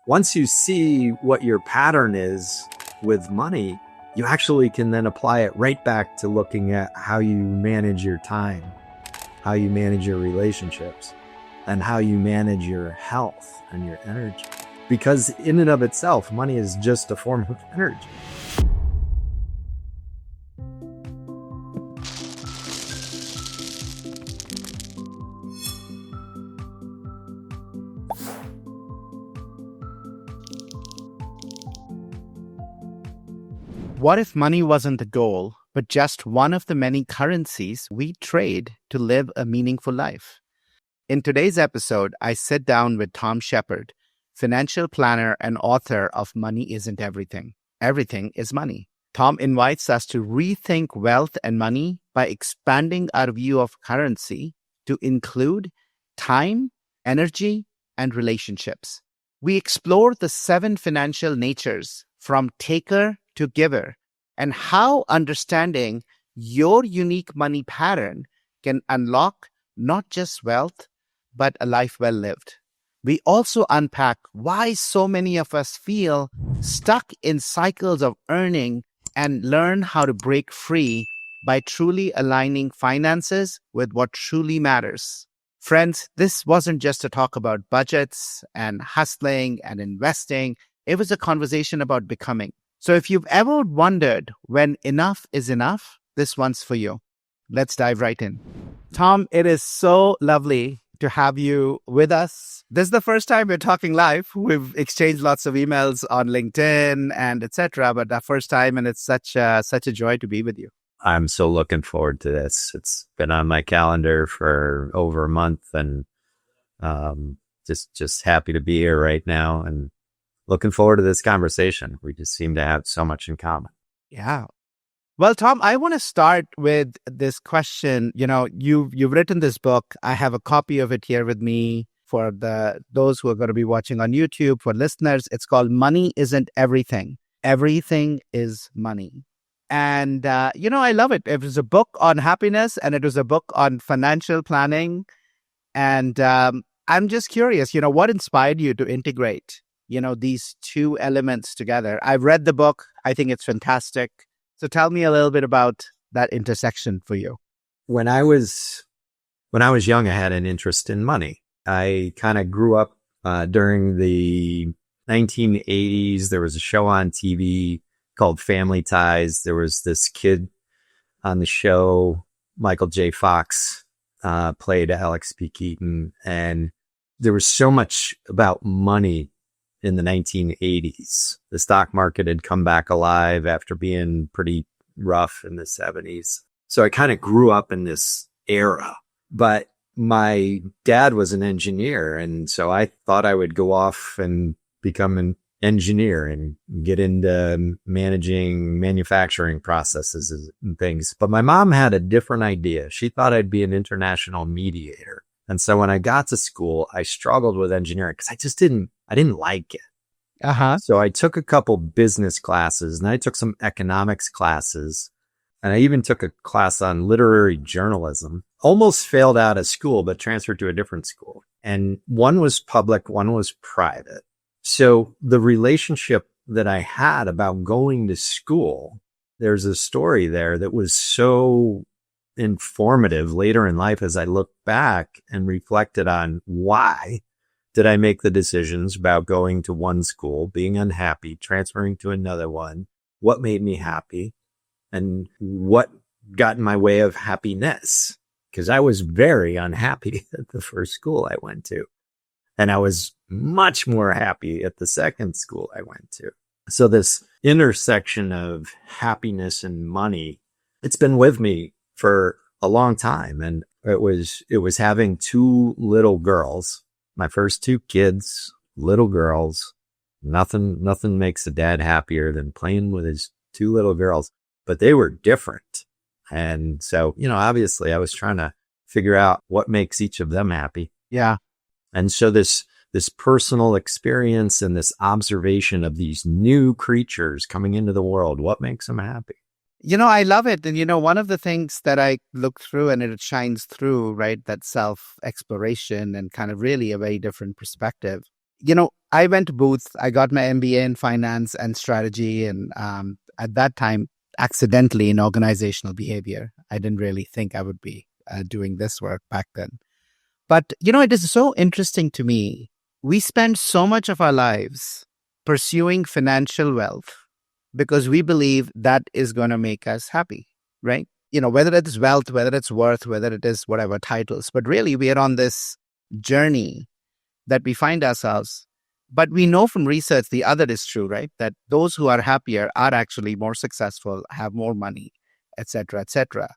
Once you see what your pattern is with money, you actually can then apply it right back to looking at how you manage your time, how you manage your relationships, and how you manage your health and your energy. Because in and of itself, money is just a form of energy. What if money wasn't the goal, but just one of the many currencies we trade to live a meaningful life? In today's episode, I sit down with Tom Shepard, financial planner and author of Money Isn't Everything. Everything is Money. Tom invites us to rethink wealth and money by expanding our view of currency to include time, energy, and relationships. We explore the 7 financial natures from taker to giver, and how understanding your unique money pattern can unlock not just wealth, but a life well lived. We also unpack why so many of us feel stuck in cycles of earning and learn how to break free by truly aligning finances with what truly matters. Friends, this wasn't just a talk about budgets and hustling and investing. It was a conversation about becoming. So if you've ever wondered when enough is enough, this one's for you. Let's dive right in. Tom, it is so lovely to have you with us. This is the first time we're talking live. We've exchanged lots of emails on LinkedIn and etc., but the first time, and it's such a joy to be with you. I'm so looking forward to this. It's been on my calendar for over a month, and just happy to be here right now and looking forward to this conversation. We just seem to have so much in common. Yeah. Well, Tom, I want to start with this question. You know, you've written this book. I have a copy of it here with me for those who are going to be watching on YouTube. For listeners, it's called Money Isn't Everything. Everything is Money. And, I love it. It was a book on happiness, and it was a book on financial planning. And I'm just curious, what inspired you to integrate these 2 elements together? I've read the book. I think it's fantastic. So tell me a little bit about that intersection for you. When I was young, I had an interest in money. I kind of grew up during the 1980s. There was a show on TV called Family Ties. There was this kid on the show, Michael J. Fox, played Alex P. Keaton. And there was so much about money in the 1980s. The stock market had come back alive after being pretty rough in the 70s. So I kind of grew up in this era. But my dad was an engineer, and so I thought I would go off and become an engineer and get into managing manufacturing processes and things. But my mom had a different idea. She thought I'd be an international mediator. And so when I got to school, I struggled with engineering because I didn't like it. Uh-huh. So I took a couple business classes, and I took some economics classes, and I even took a class on literary journalism. Almost failed out of school, but transferred to a different school. And one was public, one was private. So the relationship that I had about going to school, there's a story there that was so informative later in life as I look back and reflected on why did I make the decisions about going to one school, being unhappy, transferring to another one, what made me happy, and what got in my way of happiness. Because I was very unhappy at the first school I went to. And I was much more happy at the second school I went to. So this intersection of happiness and money, it's been with me for a long time. And it was having 2 little girls, my first 2 kids, little girls. Nothing makes a dad happier than playing with his 2 little girls, but they were different. And so, obviously I was trying to figure out what makes each of them happy. Yeah. And so this personal experience and this observation of these new creatures coming into the world, what makes them happy? I love it. And, one of the things that I look through, and it shines through, right, that self-exploration and kind of really a very different perspective. I went to Booth. I got my MBA in finance and strategy. And at that time, accidentally in organizational behavior. I didn't really think I would be doing this work back then. But, it is so interesting to me. We spend so much of our lives pursuing financial wealth because we believe that is going to make us happy, right? Whether it's wealth, whether it's worth, whether it is whatever titles. But really, we are on this journey that we find ourselves. But we know from research, the other is true, right? That those who are happier are actually more successful, have more money, et cetera, et cetera.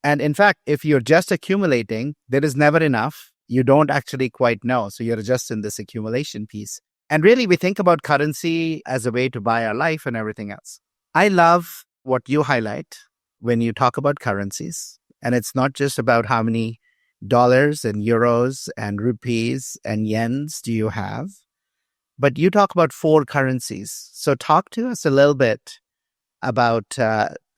And in fact, if you're just accumulating, there is never enough. You don't actually quite know. So you're just in this accumulation piece. And really, we think about currency as a way to buy our life and everything else. I love what you highlight when you talk about currencies. And it's not just about how many dollars and euros and rupees and yens do you have, but you talk about 4 currencies. So talk to us a little bit about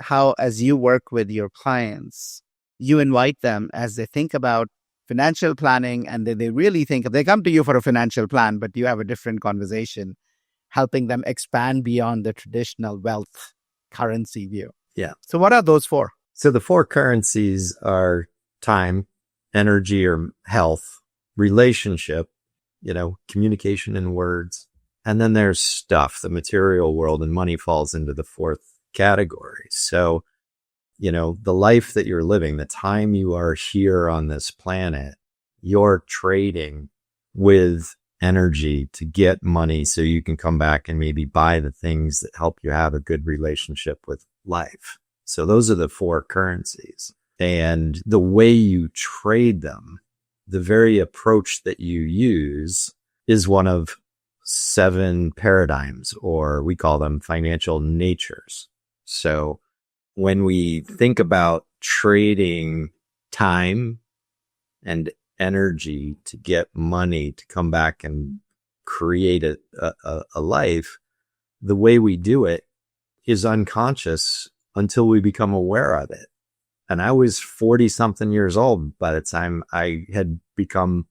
how, as you work with your clients, you invite them as they think about financial planning, and they really they come to you for a financial plan, but you have a different conversation, helping them expand beyond the traditional wealth currency view. Yeah. So what are those 4? So the 4 currencies are time, energy or health, relationship, communication and words. And then there's stuff, the material world, and money falls into the 4th category. So, the life that you're living, the time you are here on this planet, you're trading with energy to get money so you can come back and maybe buy the things that help you have a good relationship with life. So those are the 4 currencies. And the way you trade them, the very approach that you use is one of 7 paradigms, or we call them financial natures. So when we think about trading time and energy to get money to come back and create a life, the way we do it is unconscious until we become aware of it. And I was 40 something years old by the time I had become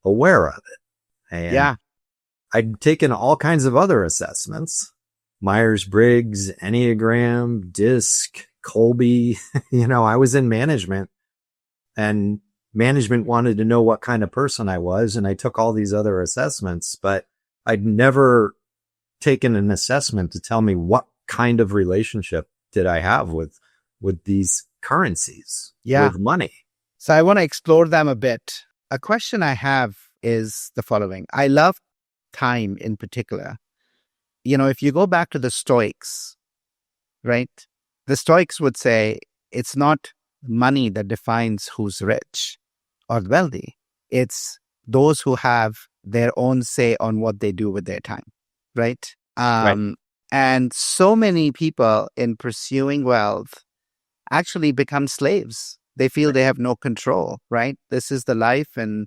aware of it. And yeah. I'd taken all kinds of other assessments, Myers-Briggs, Enneagram, DISC, Colby. I was in management, and management wanted to know what kind of person I was. And I took all these other assessments, but I'd never taken an assessment to tell me what kind of relationship did I have with these currencies, with money. So I want to explore them a bit. A question I have is the following. I love time in particular. If you go back to the Stoics, right? The Stoics would say it's not money that defines who's rich or wealthy. It's those who have their own say on what they do with their time, right? Right. And so many people in pursuing wealth actually become slaves. They feel they have no control, right? This is the life. And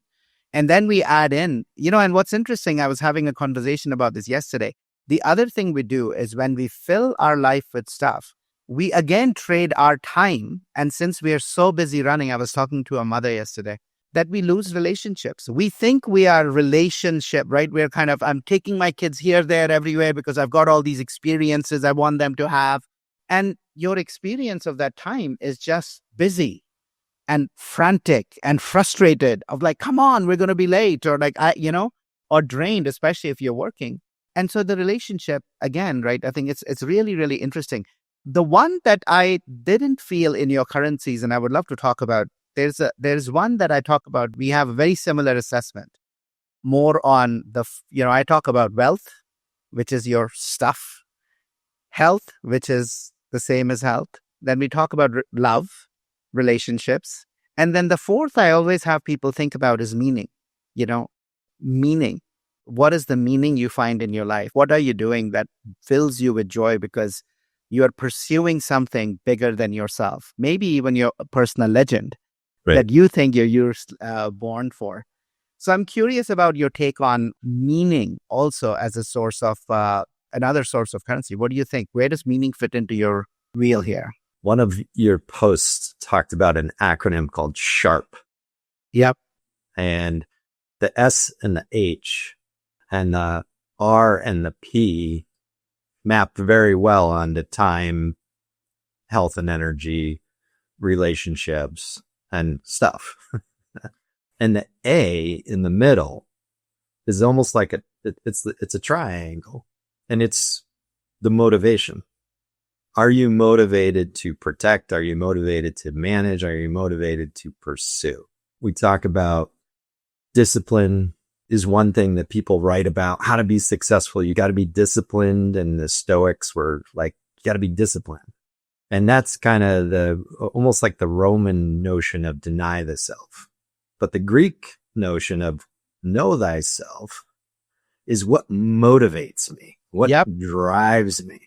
then we add in, and what's interesting, I was having a conversation about this yesterday. The other thing we do is when we fill our life with stuff, we again trade our time. And since we are so busy running, I was talking to a mother yesterday, that we lose relationships. We think we are relationship, right? We're kind of, I'm taking my kids here, there, everywhere because I've got all these experiences I want them to have. And your experience of that time is just busy and frantic and frustrated of like, come on, we're going to be late, or like, or drained, especially if you're working. And so the relationship, again, right, I think it's really, really interesting. The one that I didn't feel in your currencies, and I would love to talk about, there's one that I talk about. We have a very similar assessment, more on I talk about wealth, which is your stuff, health, which is the same as health. Then we talk about love, relationships. And then the 4th I always have people think about is meaning, meaning. What is the meaning you find in your life? What are you doing that fills you with joy because you are pursuing something bigger than yourself? Maybe even your personal legend that you think you're born for. So I'm curious about your take on meaning also as a source of another source of currency. What do you think? Where does meaning fit into your wheel here? One of your posts talked about an acronym called SHARP. Yep. And the S and the H And the R and the P mapped very well onto time, health and energy, relationships, and stuff. And the A in the middle is almost like it's a triangle, and it's the motivation. Are you motivated to protect? Are you motivated to manage? Are you motivated to pursue? We talk about discipline is one thing that people write about, how to be successful. You got to be disciplined. And the Stoics were like, you got to be disciplined. And that's kind of almost like the Roman notion of deny the self. But the Greek notion of know thyself is what motivates me, what drives me.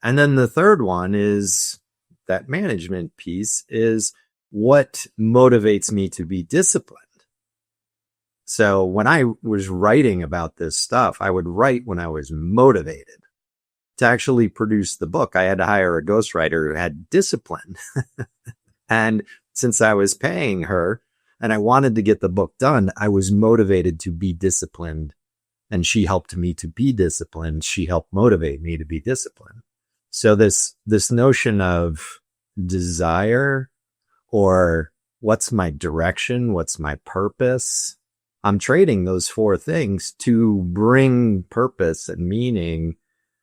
And then the third one is that management piece is what motivates me to be disciplined. So when I was writing about this stuff, I would write when I was motivated. To actually produce the book, I had to hire a ghostwriter who had discipline. And since I was paying her and I wanted to get the book done, I was motivated to be disciplined. And she helped me to be disciplined. She helped motivate me to be disciplined. So this notion of desire, or what's my direction? What's my purpose? I'm trading those four things to bring purpose and meaning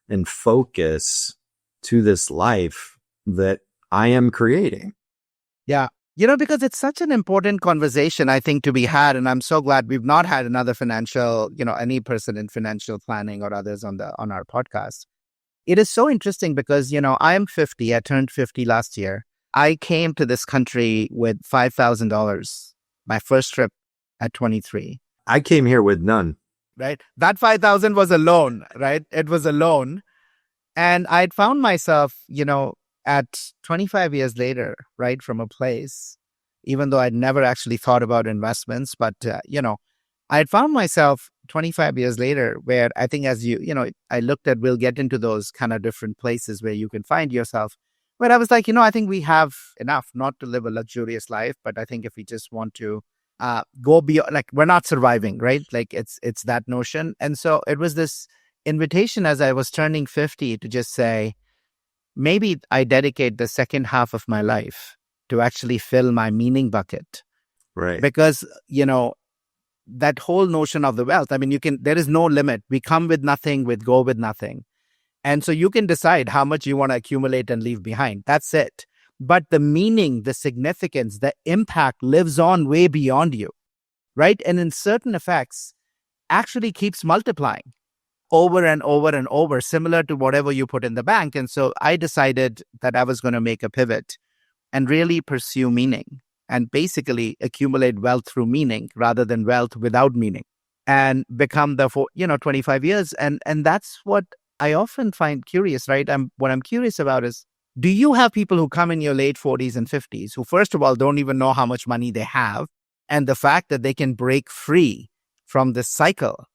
and focus to this life that I am creating. Yeah. Because it's such an important conversation, I think, to be had. And I'm so glad we've not had another financial, any person in financial planning or others on our podcast. It is so interesting because, I am 50. I turned 50 last year. I came to this country with $5,000, my first trip at 23. I came here with none. Right. That 5,000 was a loan, right? It was a loan. And I'd found myself, at 25 years later, right, from a place, even though I'd never actually thought about investments, but, I'd found myself 25 years later where I think I looked at, we'll get into those kind of different places where you can find yourself, where I was like, I think we have enough not to live a luxurious life, but I think if we just want to go beyond, like, we're not surviving, right? Like it's that notion. And so it was this invitation as I was turning 50 to just say, maybe I dedicate the second half of my life to actually fill my meaning bucket. Right. Because, that whole notion of the wealth, I mean, there is no limit. We come with nothing, we go with nothing. And so you can decide how much you want to accumulate and leave behind. That's it. But the meaning, the significance, the impact lives on way beyond you, right? And in certain effects, actually keeps multiplying over and over and over, similar to whatever you put in the bank. And so I decided that I was going to make a pivot and really pursue meaning and basically accumulate wealth through meaning rather than wealth without meaning, and become 25 years. And that's what I often find curious, right? What I'm curious about is, do you have people who come in your late 40s and 50s who, first of all, don't even know how much money they have, and the fact that they can break free from this cycle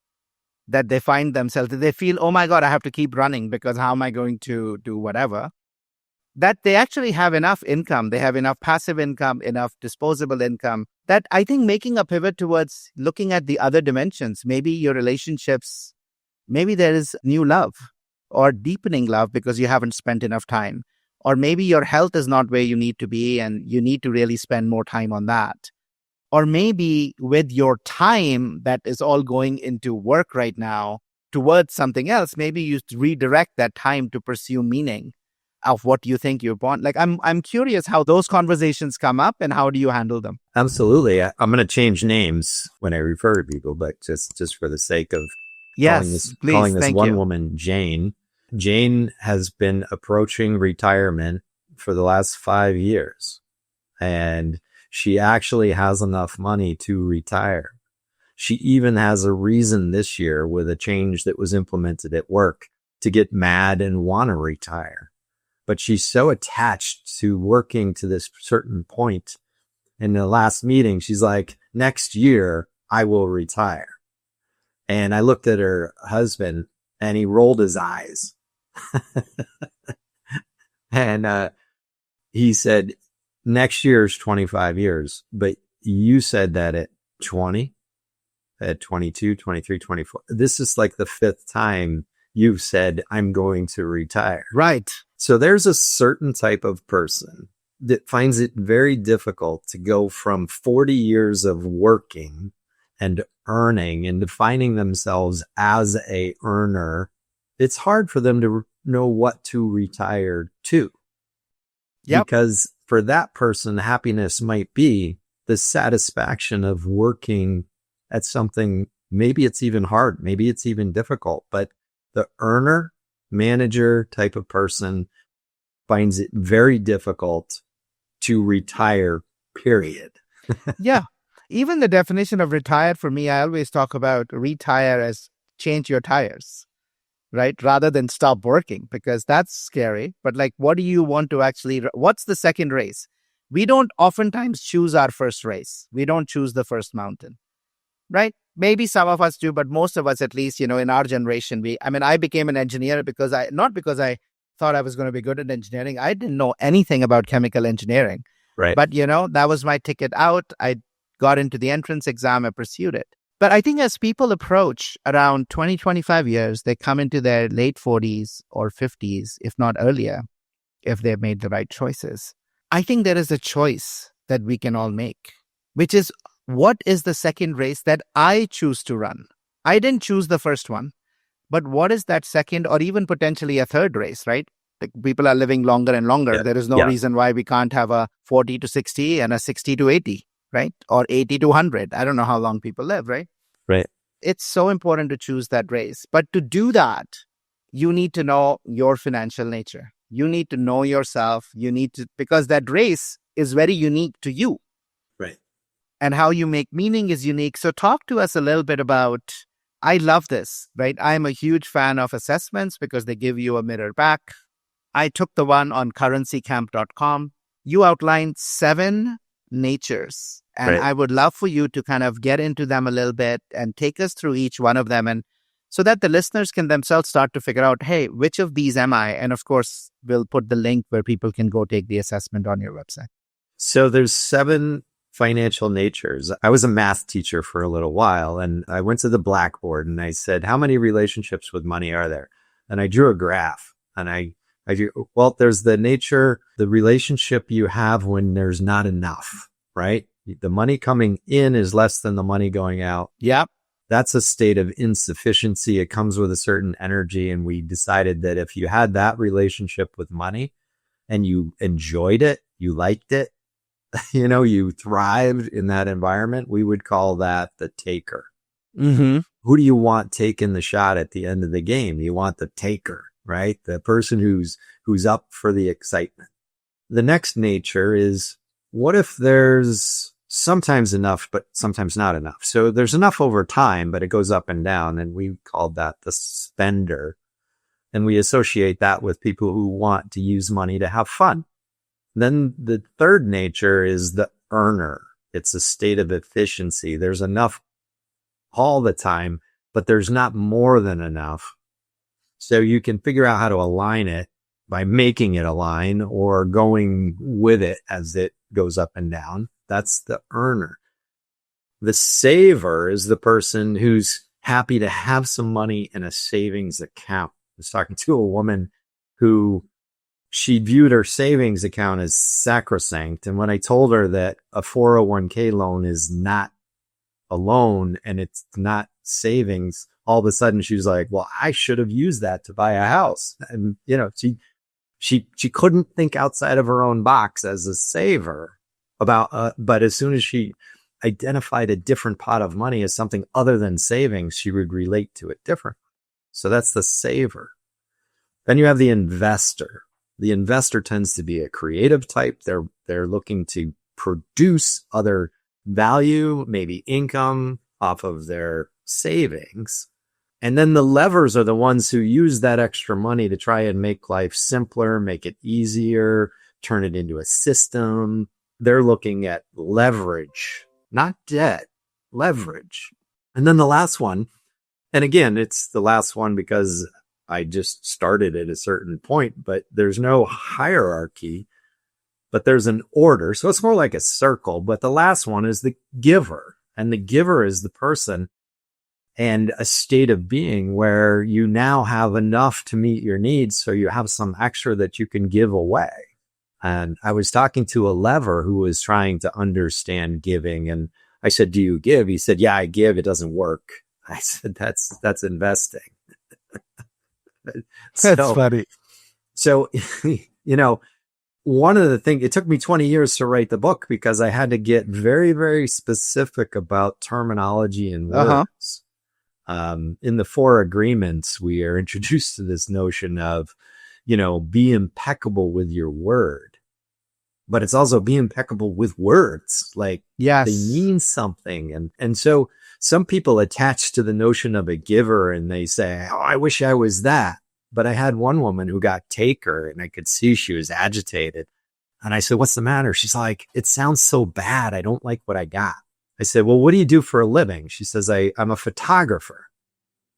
that they find themselves, that they feel, oh my God, I have to keep running because how am I going to do whatever? That they actually have enough income, they have enough passive income, enough disposable income, that I think making a pivot towards looking at the other dimensions, maybe your relationships, maybe there is new love or deepening love because you haven't spent enough time. Or maybe your health is not where you need to be and you need to really spend more time on that. Or maybe with your time that is all going into work right now towards something else, maybe you redirect that time to pursue meaning of what you think you want. Like, I'm curious how those conversations come up and how do you handle them? Absolutely. I'm going to change names when I refer to people, but just for the sake of calling this one woman Jane. Jane has been approaching retirement for the last 5 years, and she actually has enough money to retire. She even has a reason this year with a change that was implemented at work to get mad and want to retire. But she's so attached to working to this certain point. In the last meeting, she's like, next year, I will retire. And I looked at her husband and he rolled his eyes. And he said, next year's 25 years, but you said that at 20. at 22, 23, 24. This is like the fifth time you've said, I'm going to retire. Right. So there's a certain type of person that finds it very difficult to go from 40 years of working and earning and defining themselves as a earner. It's hard for them to know what to retire to. Yep. Because for that person, happiness might be the satisfaction of working at something. Maybe it's even hard. Maybe it's even difficult, but the earner, manager type of person finds it very difficult to retire, period. Yeah. Even the definition of retire for me, I always talk about retire as change your tires, right? Rather than stop working, because that's scary. But like, what do you want to actually, what's the second race? We don't oftentimes choose our first race. We don't choose the first mountain, right? Maybe some of us do, but most of us, at least, in our generation, I became an engineer not because I thought I was going to be good at engineering. I didn't know anything about chemical engineering, Right. but that was my ticket out. I got into the entrance exam and pursued it. But I think as people approach around 20, 25 years, they come into their late 40s or 50s, if not earlier, if they've made the right choices. I think there is a choice that we can all make, which is, what is the second race that I choose to run? I didn't choose the first one, but what is that second or even potentially a third race, right? Like, people are living longer and longer. Yeah. There is no reason why we can't have a 40 to 60 and a 60 to 80, right? Or 80 to 100. I don't know how long people live, right? Right. It's so important to choose that race. But to do that, you need to know your financial nature. You need to know yourself. Because that race is very unique to you. Right. And how you make meaning is unique. So talk to us a little bit about, I love this, right? I'm a huge fan of assessments because they give you a mirror back. I took the one on currencycamp.com. You outlined 7 natures. And Right. I would love for you to kind of get into them a little bit and take us through each one of them, and so that the listeners can themselves start to figure out, hey, which of these am I? And of course, we'll put the link where people can go take the assessment on your website. So there's 7 financial natures. I was a math teacher for a little while, and I went to the blackboard and I said, how many relationships with money are there? And I drew a graph, and I drew, well, there's the nature, the relationship you have when there's not enough, right? The money coming in is less than the money going out. Yep. That's a state of insufficiency. It comes with a certain energy. And we decided that if you had that relationship with money and you enjoyed it, you liked it, you thrived in that environment, we would call that the taker. Mm-hmm. Who do you want taking the shot at the end of the game? You want the taker, right? The person who's up for the excitement. The next nature is, what if there's sometimes enough, but sometimes not enough? So there's enough over time, but it goes up and down. And we called that the spender. And we associate that with people who want to use money to have fun. Then the third nature is the earner. It's a state of efficiency. There's enough all the time, but there's not more than enough. So you can figure out how to align it by making it align or going with it as it goes up and down. That's the earner. The saver is the person who's happy to have some money in a savings account. I was talking to a woman who she viewed her savings account as sacrosanct. And when I told her that a 401k loan is not a loan and it's not savings, all of a sudden she was like, well, I should have used that to buy a house. And, she couldn't think outside of her own box as a saver but as soon as she identified a different pot of money as something other than savings, she would relate to it differently. So that's the saver. Then you have the investor. The investor tends to be a creative type. They're looking to produce other value, maybe income off of their savings. And then the levers are the ones who use that extra money to try and make life simpler, make it easier, turn it into a system. They're looking at leverage, not debt, leverage. And then the last one, and again, it's the last one because I just started at a certain point, but there's no hierarchy, but there's an order. So it's more like a circle, but the last one is the giver. And the giver is the person and a state of being where you now have enough to meet your needs. So you have some extra that you can give away. And I was talking to a lever who was trying to understand giving. And I said, do you give? He said, yeah, I give. It doesn't work. I said, that's investing. That's funny. So, one of the things, it took me 20 years to write the book because I had to get very, very specific about terminology and words. In the 4 agreements, we are introduced to this notion of, be impeccable with your word, but it's also be impeccable with words. Like, yes, they mean something. And so some people attach to the notion of a giver and they say, oh, I wish I was that. But I had one woman who got taker and I could see she was agitated. And I said, what's the matter? She's like, it sounds so bad. I don't like what I got. I said, well, what do you do for a living? She says, I'm a photographer.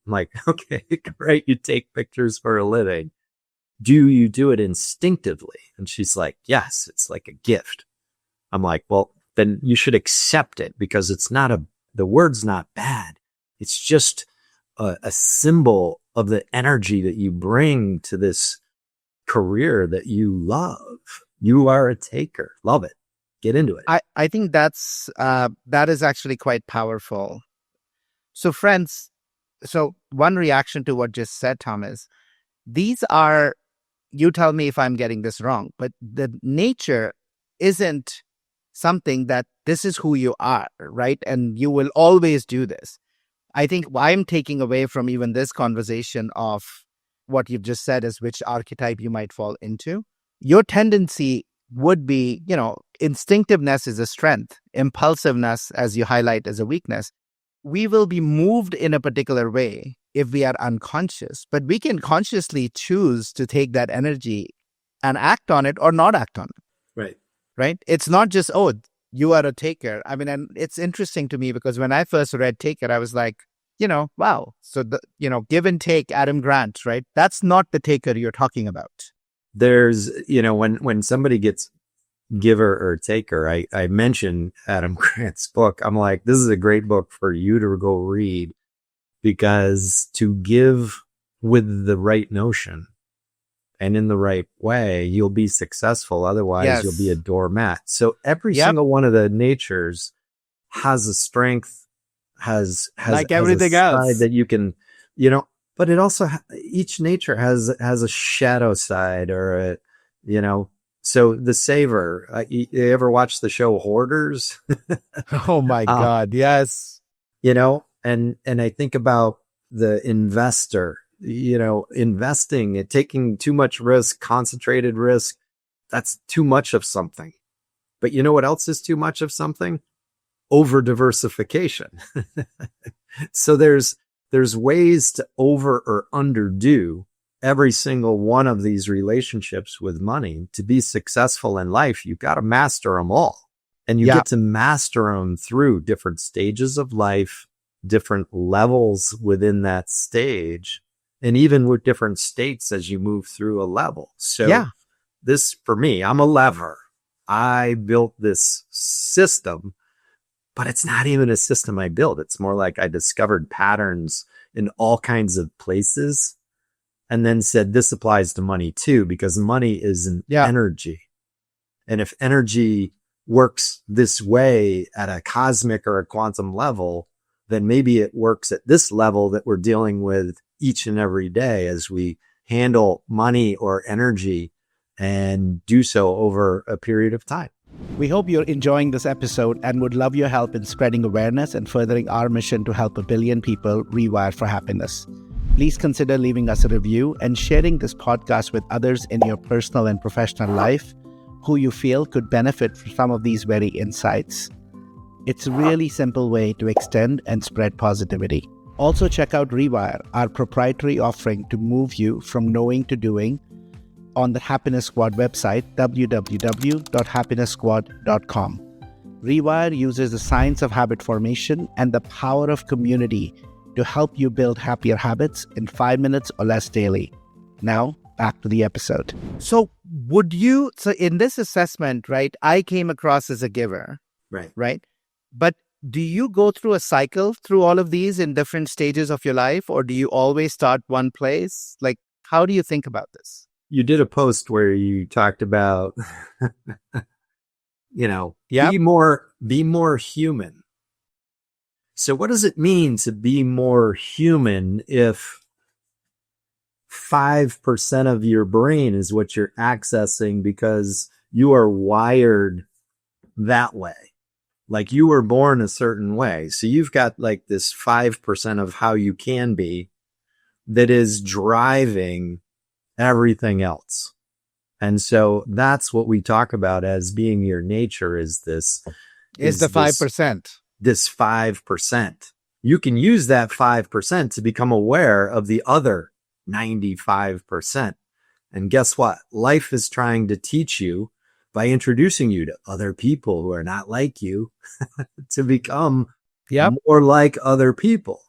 I'm like, okay, great. You take pictures for a living. Do you do it instinctively? And she's like, yes, it's like a gift. I'm like, well, then you should accept it because the word's not bad. It's just a symbol of the energy that you bring to this career that you love. You are a taker. Love it. Get into it. I think that is actually quite powerful. So friends, one reaction to what just said, Tom, is these are, you tell me if I'm getting this wrong, but the nature isn't something that this is who you are, right? And you will always do this. I think I'm taking away from even this conversation of what you've just said is which archetype you might fall into. Your tendency would be, instinctiveness is a strength, impulsiveness, as you highlight, as a weakness. We will be moved in a particular way if we are unconscious, but we can consciously choose to take that energy and act on it or not act on it. Right. Right? It's not just, oh, you are a taker. I mean, and it's interesting to me because when I first read Taker, I was like, wow. So, give and take, Adam Grant, right? That's not the taker you're talking about. There's, when somebody gets giver or taker, I mentioned Adam Grant's book. I'm like, this is a great book for you to go read because to give with the right notion and in the right way, you'll be successful. Otherwise, yes, you'll be a doormat. So every single one of the natures has a strength, has like everything has a else side that you can, but it also, each nature has a shadow side or so the saver, you ever watch the show Hoarders? Oh my God. Yes. And I think about the investor, investing, taking too much risk, concentrated risk. That's too much of something. But you know what else is too much of something? Over diversification. So there's ways to over or underdo every single one of these relationships with money. To be successful in life, you've got to master them all. And you get to master them through different stages of life, different levels within that stage, and even with different states as you move through a level. So this, for me, I'm a lever. I built this system, but it's not even a system I built. It's more like I discovered patterns in all kinds of places and then said, this applies to money too, because money is an energy. And if energy works this way at a cosmic or a quantum level, then maybe it works at this level that we're dealing with each and every day as we handle money or energy and do so over a period of time. We hope you're enjoying this episode and would love your help in spreading awareness and furthering our mission to help 1 billion people rewire for happiness. Please consider leaving us a review and sharing this podcast with others in your personal and professional life who you feel could benefit from some of these very insights. It's a really simple way to extend and spread positivity. Also check out Rewire, our proprietary offering to move you from knowing to doing, on the Happiness Squad website, www.happiness-squad.com. Rewire uses the science of habit formation and the power of community to help you build happier habits in 5 minutes or less daily. Now, back to the episode. So in this assessment, right, I came across as a giver. Right. Right? But Do you go through a cycle through all of these in different stages of your life, or do you always start one place? Like, how do you think about this? You did a post where you talked about, Yep. be more human. So what does it mean to be more human if 5% of your brain is what you're accessing because you are wired that way? Like you were born a certain way. So you've got like this 5% of how you can be that is driving everything else. And so that's what we talk about as being your nature is this, Is the 5%. This 5%. You can use that 5% to become aware of the other 95%. And guess what? Life is trying to teach you by introducing you to other people who are not like you to become more like other people.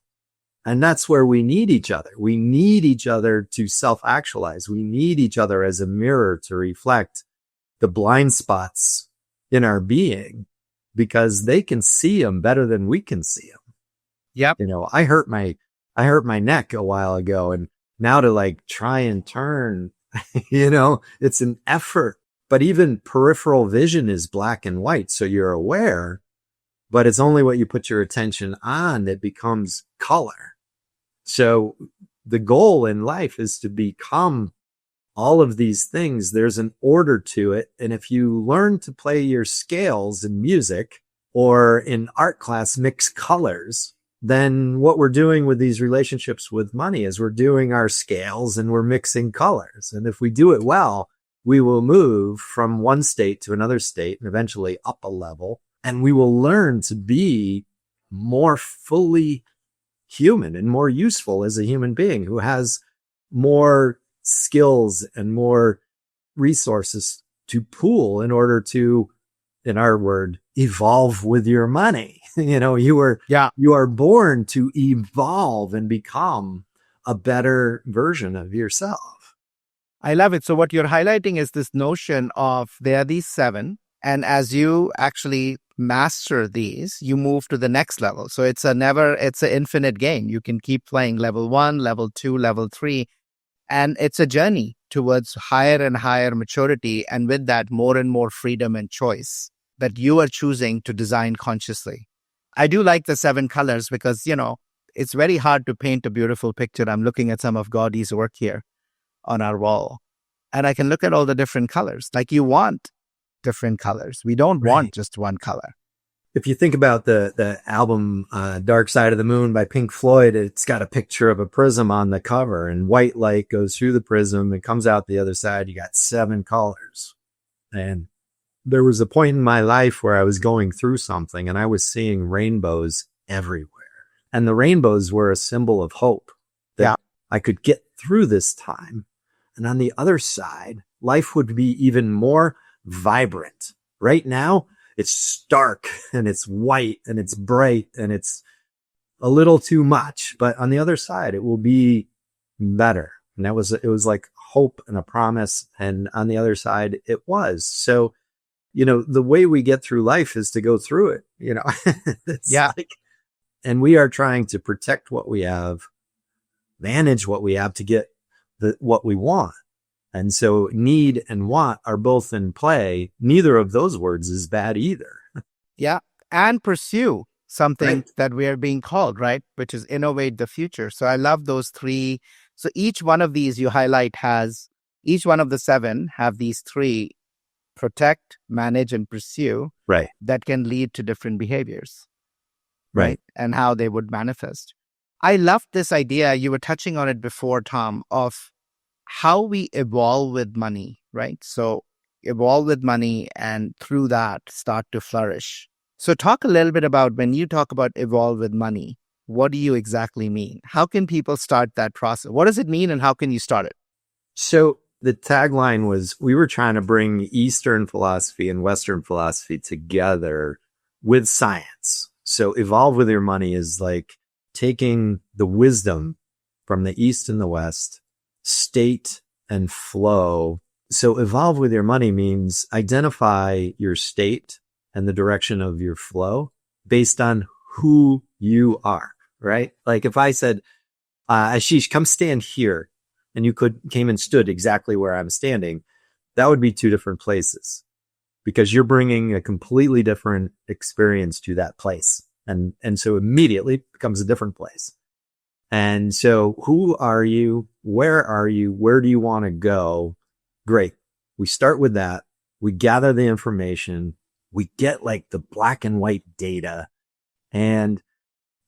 And that's where we need each other. We need each other to self-actualize. We need each other as a mirror to reflect the blind spots in our being because they can see them better than we can see them. Yep. I hurt my neck a while ago, and now to like try and turn, it's an effort. But even peripheral vision is black and white. So you're aware, but it's only what you put your attention on that becomes color. So the goal in life is to become all of these things. There's an order to it. And if you learn to play your scales in music or in art class, mix colors, then what we're doing with these relationships with money is we're doing our scales and we're mixing colors. And if we do it well, we will move from one state to another state and eventually up a level. And we will learn to be more fully human and more useful as a human being who has more skills and more resources to pool in order to, in our word, evolve with your money. You are born to evolve and become a better version of yourself. I love it. So what you're highlighting is this notion of there are these 7. And as you actually master these, you move to the next level. So it's an infinite game. You can keep playing level 1, level 2, level 3. And it's a journey towards higher and higher maturity. And with that, more and more freedom and choice that you are choosing to design consciously. I do like the 7 colors because, it's very hard to paint a beautiful picture. I'm looking at some of Gaudi's work here on our wall. And I can look at all the different colors. Like you want different colors. We don't want just one color. If you think about the album Dark Side of the Moon by Pink Floyd, it's got a picture of a prism on the cover and white light goes through the prism and comes out the other side. You got 7 colors. And there was a point in my life where I was going through something and I was seeing rainbows everywhere. And the rainbows were a symbol of hope that I could get through this time. And on the other side, life would be even more vibrant. Right now, it's stark and it's white and it's bright and it's a little too much. But on the other side, it will be better. And it was like hope and a promise. And on the other side, it was. So, the way we get through life is to go through it, and we are trying to protect what we have, manage what we have to get what we want. And so need and want are both in play. Neither of those words is bad either. Yeah. And pursue something that we are being called, right? Which is innovate the future. So I love those 3. So each one of these you highlight each one of the 7 have these 3: protect, manage, and pursue. Right. That can lead to different behaviors. Right. And how they would manifest. I love this idea. You were touching on it before, Tom, of how we evolve with money, right? So evolve with money and through that start to flourish. So talk a little bit about when you talk about evolve with money, what do you exactly mean? How can people start that process? What does it mean and how can you start it? So the tagline was, we were trying to bring Eastern philosophy and Western philosophy together with science. So evolve with your money is like taking the wisdom from the East and the West, state and flow. So evolve with your money means identify your state and the direction of your flow based on who you are, right? Like if I said, Ashish, come stand here, and you came and stood exactly where I'm standing, that would be two different places because you're bringing a completely different experience to that place. And so immediately it becomes a different place. And so who are you? Where are you? Where do you want to go? Great. We start with that. We gather the information. We get like the black and white data. And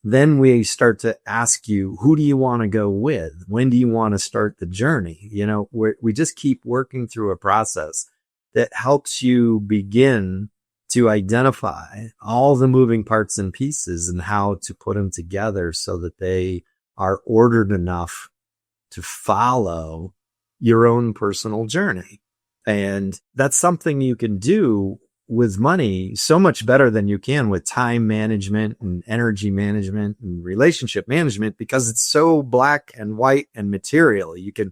then we start to ask you, who do you want to go with? When do you want to start the journey? You know, we just keep working through a process that helps you begin to identify all the moving parts and pieces and how to put them together so that they are ordered enough to follow your own personal journey. And that's something you can do with money so much better than you can with time management and energy management and relationship management because it's so black and white and material. You can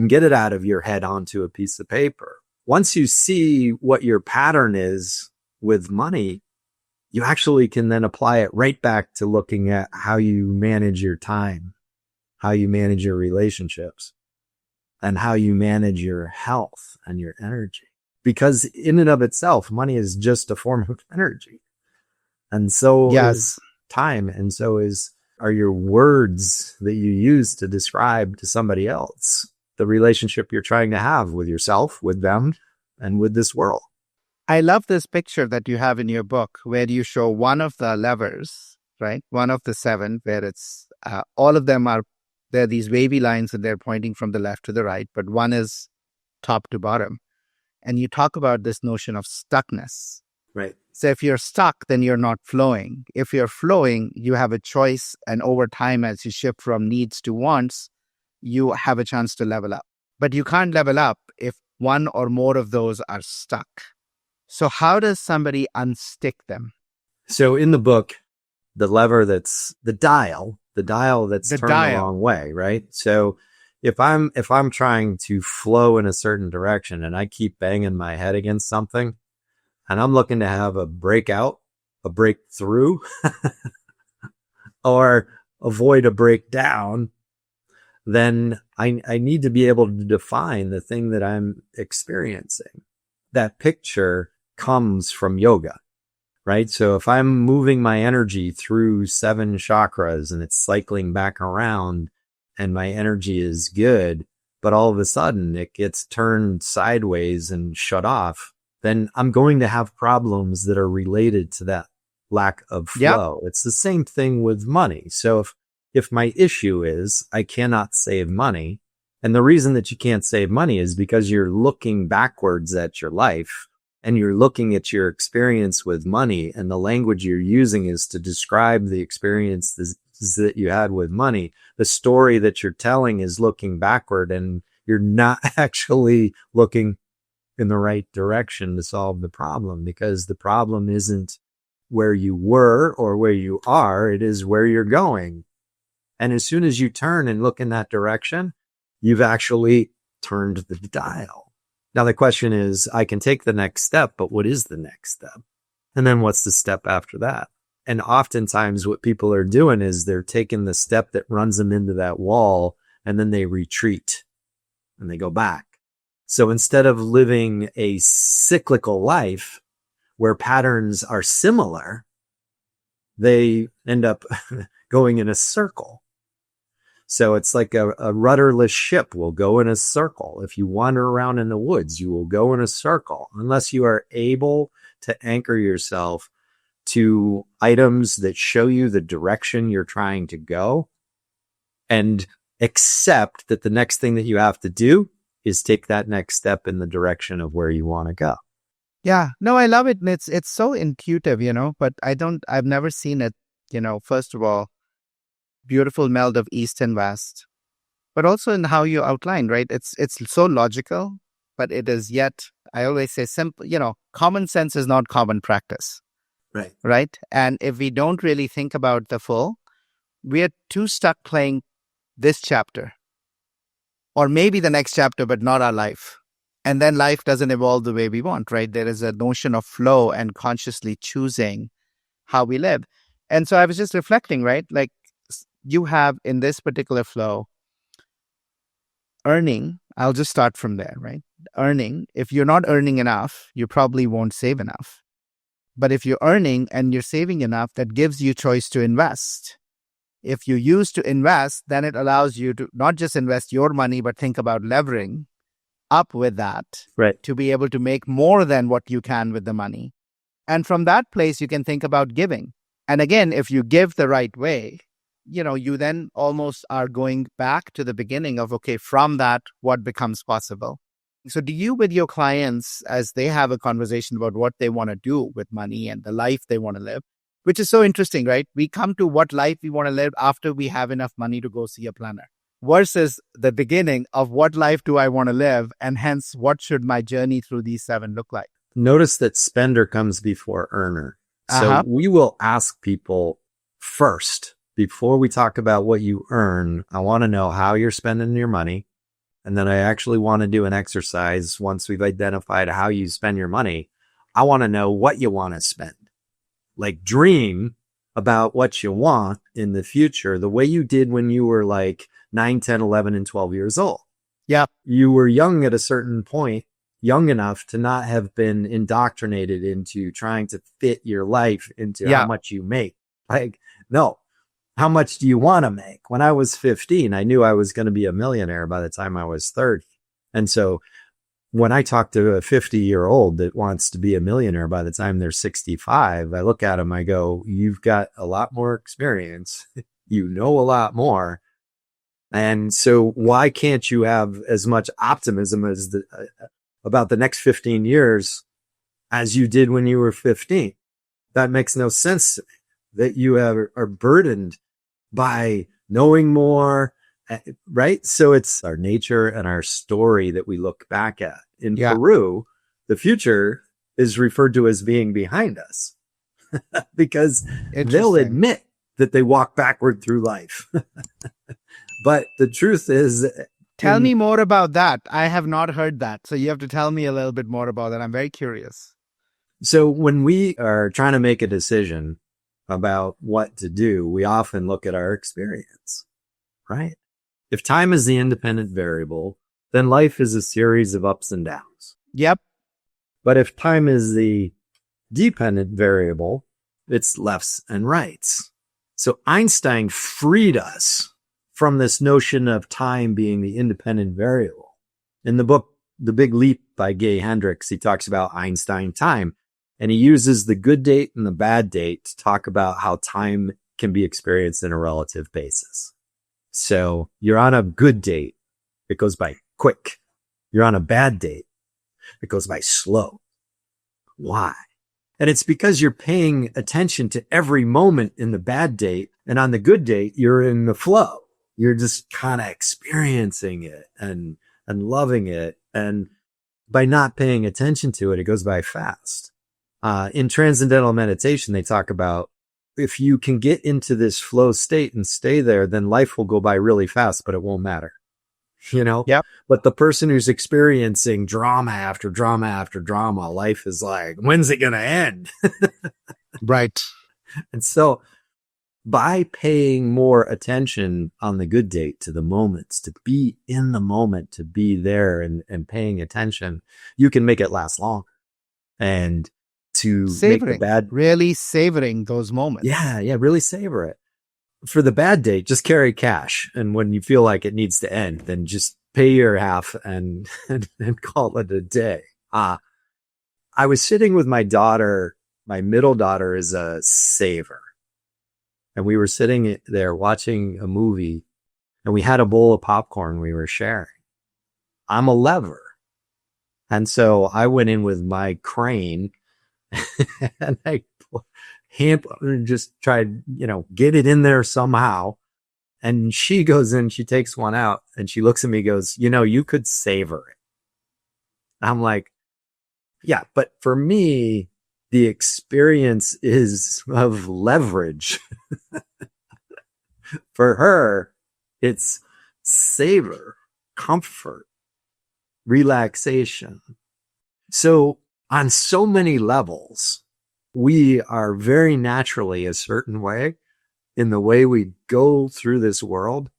get it out of your head onto a piece of paper. Once you see what your pattern is with money, you actually can then apply it right back to looking at how you manage your time, how you manage your relationships, and how you manage your health and your energy. Because in and of itself, money is just a form of energy. And so is time. And so are your words that you use to describe to somebody else the relationship you're trying to have with yourself, with them, and with this world. I love this picture that you have in your book where you show one of the levers, right? One of the 7, where it's all of them there are these wavy lines and they're pointing from the left to the right, but one is top to bottom. And you talk about this notion of stuckness. Right. So if you're stuck, then you're not flowing. If you're flowing, you have a choice. And over time, as you shift from needs to wants, you have a chance to level up. But you can't level up if one or more of those are stuck. So how does somebody unstick them? So in the book, the lever that's the dial that's turned the wrong way, right? So if I'm trying to flow in a certain direction and I keep banging my head against something and I'm looking to have a breakout, a breakthrough, or avoid a breakdown, then I need to be able to define the thing that I'm experiencing. That picture comes from yoga, right? So if I'm moving my energy through 7 chakras and it's cycling back around and my energy is good, but all of a sudden it gets turned sideways and shut off, then I'm going to have problems that are related to that lack of flow. Yep. It's the same thing with money. So if my issue is I cannot save money, and the reason that you can't save money is because you're looking backwards at your life and you're looking at your experience with money, and the language you're using is to describe the experiences that you had with money. The story that you're telling is looking backward, and you're not actually looking in the right direction to solve the problem, because the problem isn't where you were or where you are. It is where you're going. And as soon as you turn and look in that direction, you've actually turned the dial. Now, the question is, I can take the next step, but what is the next step? And then what's the step after that? And oftentimes what people are doing is they're taking the step that runs them into that wall, and then they retreat and they go back. So instead of living a cyclical life where patterns are similar, they end up going in a circle. So it's like a rudderless ship will go in a circle. If you wander around in the woods, you will go in a circle unless you are able to anchor yourself to items that show you the direction you're trying to go and accept that the next thing that you have to do is take that next step in the direction of where you want to go. Yeah, no, I love it. And it's so intuitive, but I've never seen it, first of all, beautiful meld of East and West, but also in how you outline, right? It's so logical, but it is yet, I always say simple, common sense is not common practice. Right. Right. And if we don't really think about the full, we are too stuck playing this chapter or maybe the next chapter, but not our life. And then life doesn't evolve the way we want, right? There is a notion of flow and consciously choosing how we live. And so I was just reflecting, right? Like you have in this particular flow, earning, I'll just start from there, right? Earning, if you're not earning enough, you probably won't save enough. But if you're earning and you're saving enough, that gives you choice to invest. If you use to invest, then it allows you to not just invest your money, but think about levering up with that Right. to be able to make more than what you can with the money. And from that place, you can think about giving. And again, if you give the right way, you then almost are going back to the beginning of, okay, from that, what becomes possible? So do you, with your clients, as they have a conversation about what they want to do with money and the life they want to live, which is so interesting, right? We come to what life we want to live after we have enough money to go see a planner versus the beginning of what life do I want to live? And hence, what should my journey through these 7 look like? Notice that spender comes before earner. So Uh-huh. we will ask people first, before we talk about what you earn, I want to know how you're spending your money. And then I actually want to do an exercise once we've identified how you spend your money. I want to know what you want to spend. Like dream about what you want in the future, the way you did when you were like 9, 10, 11, and 12 years old. Yeah. You were young at a certain point, young enough to not have been indoctrinated into trying to fit your life into how much you make. Like, no, how much do you want to make? When I was 15, I knew I was going to be a millionaire by the time I was 30. And so when I talk to a 50-year-old that wants to be a millionaire by the time they're 65, I look at them, I go, you've got a lot more experience. You know a lot more. And so why can't you have as much optimism as about the next 15 years as you did when you were 15? That makes no sense to me, that you are burdened by knowing more, right? So it's our nature and our story that we look back at. In Peru, the future is referred to as being behind us because they'll admit that they walk backward through life. But the truth is... Tell me more about that. I have not heard that. So you have to tell me a little bit more about that. I'm very curious. So when we are trying to make a decision about what to do, we often look at our experience, right? If time is the independent variable, then life is a series of ups and downs. Yep. But if time is the dependent variable, it's lefts and rights. So Einstein freed us from this notion of time being the independent variable. In the book, The Big Leap by Gay Hendricks, he talks about Einstein time, and he uses the good date and the bad date to talk about how time can be experienced in a relative basis. So you're on a good date, it goes by quick. You're on a bad date, it goes by slow. Why? And it's because you're paying attention to every moment in the bad date, and on the good date, you're in the flow. You're just kind of experiencing it and loving it. And by not paying attention to it, it goes by fast. In transcendental meditation, they talk about if you can get into this flow state and stay there, then life will go by really fast, but it won't matter. Yep. But the person who's experiencing drama after drama after drama, life is like, when's it going to end? Right. And so by paying more attention on the good date to the moments, to be in the moment, to be there and paying attention, you can make it last long. And to savoring, make the really savoring those moments. Yeah, really savor it. For the bad date, just carry cash. And when you feel like it needs to end, then just pay your half and call it a day. I was sitting with my daughter. My middle daughter is a saver. And we were sitting there watching a movie, and we had a bowl of popcorn we were sharing. I'm a lever. And so I went in with my crane and I just tried, get it in there somehow. And she goes in, she takes one out, and she looks at me, goes, you could savor it. I'm like, yeah, but for me, the experience is of leverage. For her, it's savor, comfort, relaxation. So on so many levels, we are very naturally a certain way in the way we go through this world.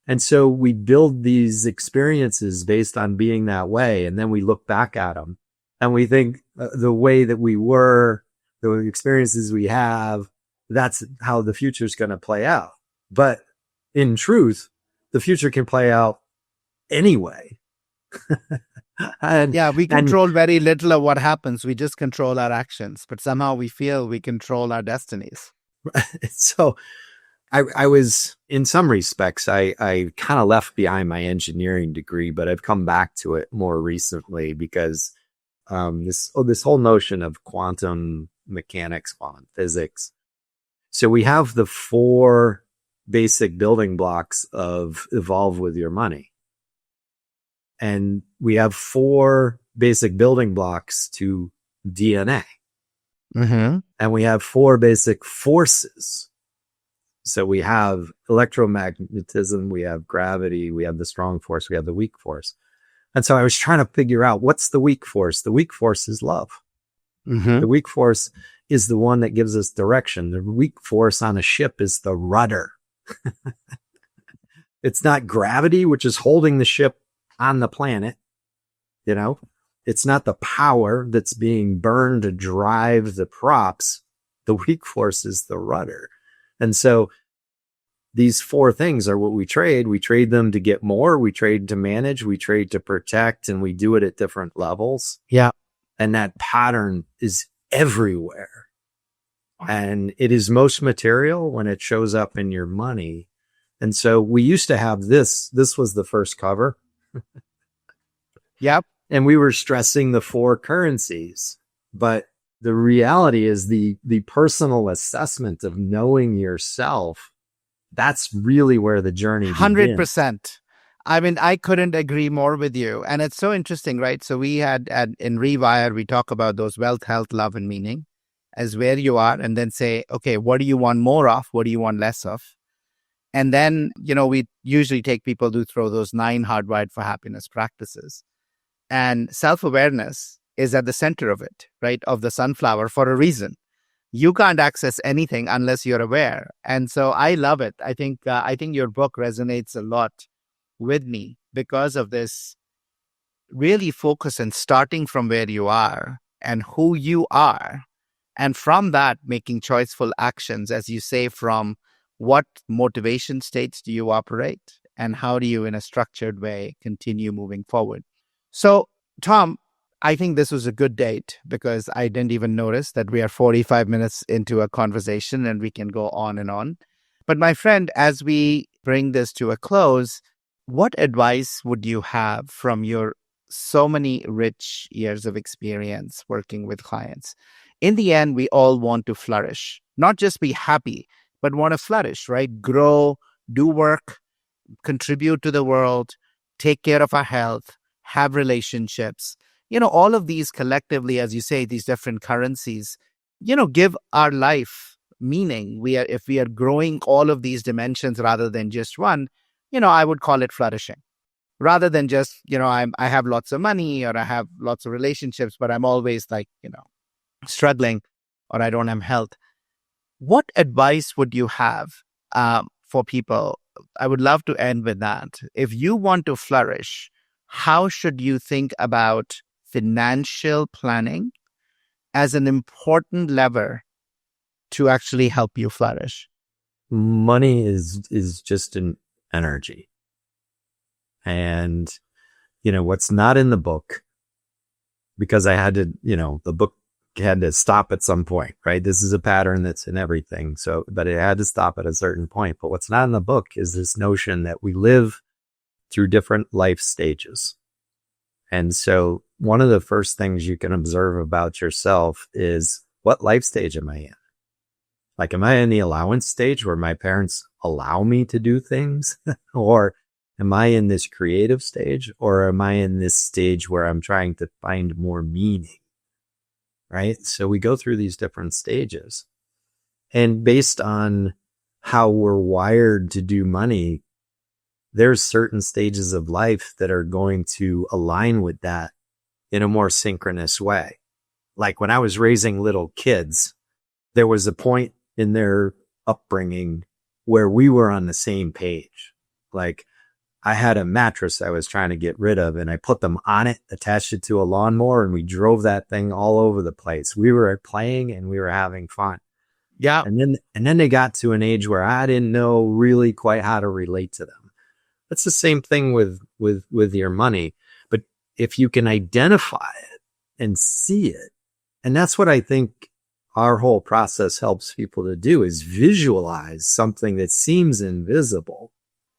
And so we build these experiences based on being that way. And then we look back at them and we think the way that we were, the experiences we have, that's how the future is going to play out. But in truth, the future can play out anyway. We control very little of what happens. We just control our actions, but somehow we feel we control our destinies. So I was, in some respects, I kind of left behind my engineering degree, but I've come back to it more recently because this whole notion of quantum mechanics, quantum physics. So we have the 4 basic building blocks of evolve with your money. And we have 4 basic building blocks to DNA. Mm-hmm. And we have 4 basic forces. So we have electromagnetism, we have gravity, we have the strong force, we have the weak force. And so I was trying to figure out, what's the weak force? The weak force is love. Mm-hmm. The weak force is the one that gives us direction. The weak force on a ship is the rudder. It's not gravity, which is holding the ship on the planet. You know, it's not the power that's being burned to drive the props. The weak force is the rudder. And so these 4 things are what we trade. We trade them to get more. We trade to manage. We trade to protect, and we do it at different levels. Yeah. And that pattern is everywhere. And it is most material when it shows up in your money. And so we used to have this. This was the first cover. Yep. And we were stressing the 4 currencies. But the reality is the personal assessment of knowing yourself, that's really where the journey begins. 100%. I mean, I couldn't agree more with you. And it's so interesting, right? So we had in Rewire, we talk about those wealth, health, love, and meaning as where you are, and then say, okay, what do you want more of? What do you want less of? And then, we usually take people to through those 9 hardwired for happiness practices. And self-awareness is at the center of it, right? Of the sunflower for a reason. You can't access anything unless you're aware. And so I love it. I think your book resonates a lot with me because of this really focus on starting from where you are and who you are. And from that, making choiceful actions, as you say, from what motivation states do you operate and how do you, in a structured way, continue moving forward. So, Tom, I think this was a good date because I didn't even notice that we are 45 minutes into a conversation and we can go on and on. But my friend, as we bring this to a close, what advice would you have from your so many rich years of experience working with clients? In the end, we all want to flourish, not just be happy, but want to flourish, right? Grow, do work, contribute to the world, take care of our health, have relationships. All of these collectively, as you say, these different currencies, give our life meaning. If we are growing all of these dimensions rather than just one, I would call it flourishing. Rather than just, I have lots of money or I have lots of relationships, but I'm always struggling or I don't have health. What advice would you have for people? I would love to end with that. If you want to flourish, how should you think about financial planning as an important lever to actually help you flourish? Money is just an energy. And, what's not in the book, because I had to, the book had to stop at some point, right? This is a pattern that's in everything. So, but it had to stop at a certain point. But what's not in the book is this notion that we live through different life stages. And so one of the first things you can observe about yourself is, what life stage am I in? Like, am I in the allowance stage where my parents allow me to do things? Or am I in this creative stage? Or am I in this stage where I'm trying to find more meaning? Right? So we go through these different stages. And based on how we're wired to do money, there's certain stages of life that are going to align with that in a more synchronous way. Like when I was raising little kids, there was a point in their upbringing where we were on the same page. Like, I had a mattress I was trying to get rid of, and I put them on it, attached it to a lawnmower, and we drove that thing all over the place. We were playing and we were having fun. Yeah. And then they got to an age where I didn't know really quite how to relate to them. That's the same thing with your money. But if you can identify it and see it, and that's what I think our whole process helps people to do, is visualize something that seems invisible.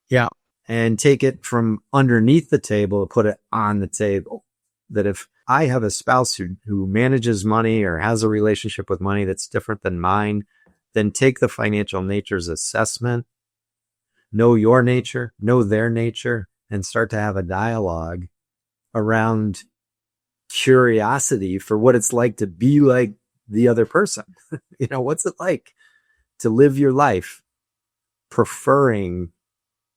Yeah. And take it from underneath the table and put it on the table. That if I have a spouse who manages money or has a relationship with money that's different than mine, then take the financial natures assessment, know your nature, know their nature, and start to have a dialogue around curiosity for what it's like to be like the other person. What's it like to live your life preferring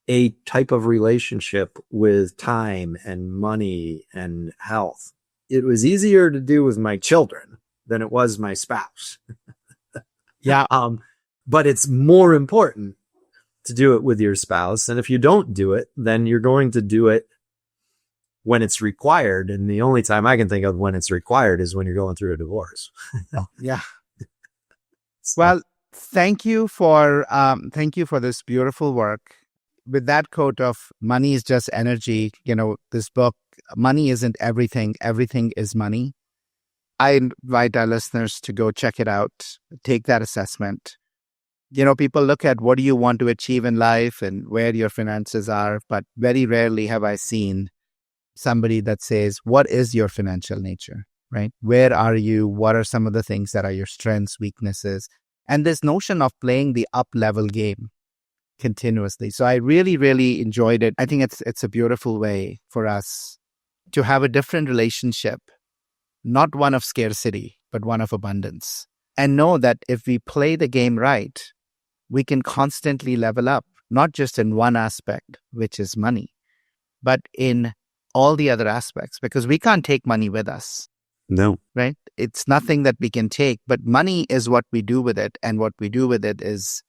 a type of relationship with time and money and health? It was easier to do with my children than it was my spouse. Yeah. But it's more important to do it with your spouse. And if you don't do it, then you're going to do it when it's required. And the only time I can think of when it's required is when you're going through a divorce. Yeah. Well, thank you for this beautiful work. With that quote of money is just energy, this book, Money Isn't Everything, Everything is Money. I invite our listeners to go check it out, take that assessment. People look at what do you want to achieve in life and where your finances are, but very rarely have I seen somebody that says, what is your financial nature, right? Where are you? What are some of the things that are your strengths, weaknesses? And this notion of playing the up-level game continuously. So I really, really enjoyed it. I think it's a beautiful way for us to have a different relationship, not one of scarcity, but one of abundance. And know that if we play the game right, we can constantly level up, not just in one aspect, which is money, but in all the other aspects, because we can't take money with us. No. Right? It's nothing that we can take, but money is what we do with it. And what we do with it is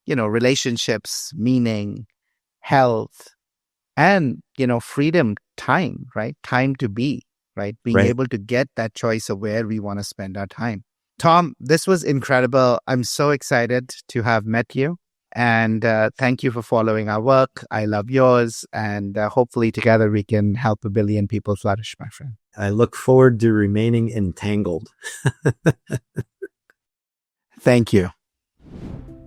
relationships, meaning, health, and, freedom, time, right? Time to be, right? Being able to get that choice of where we want to spend our time. Tom, this was incredible. I'm so excited to have met you. And thank you for following our work. I love yours. And hopefully together we can help 1 billion people flourish, my friend. I look forward to remaining entangled. Thank you.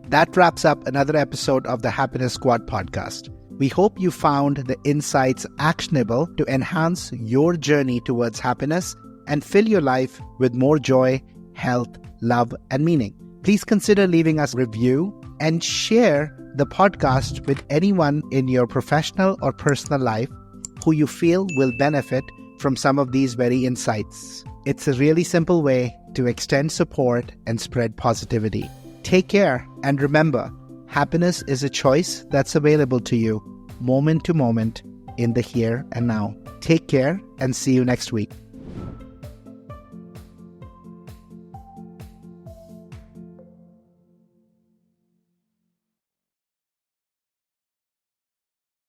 That wraps up another episode of the Happiness Squad podcast. We hope you found the insights actionable to enhance your journey towards happiness and fill your life with more joy, health, love, and meaning. Please consider leaving us a review and share the podcast with anyone in your professional or personal life who you feel will benefit from some of these very insights. It's a really simple way to extend support and spread positivity. Take care, and remember, happiness is a choice that's available to you moment to moment in the here and now. Take care and see you next week.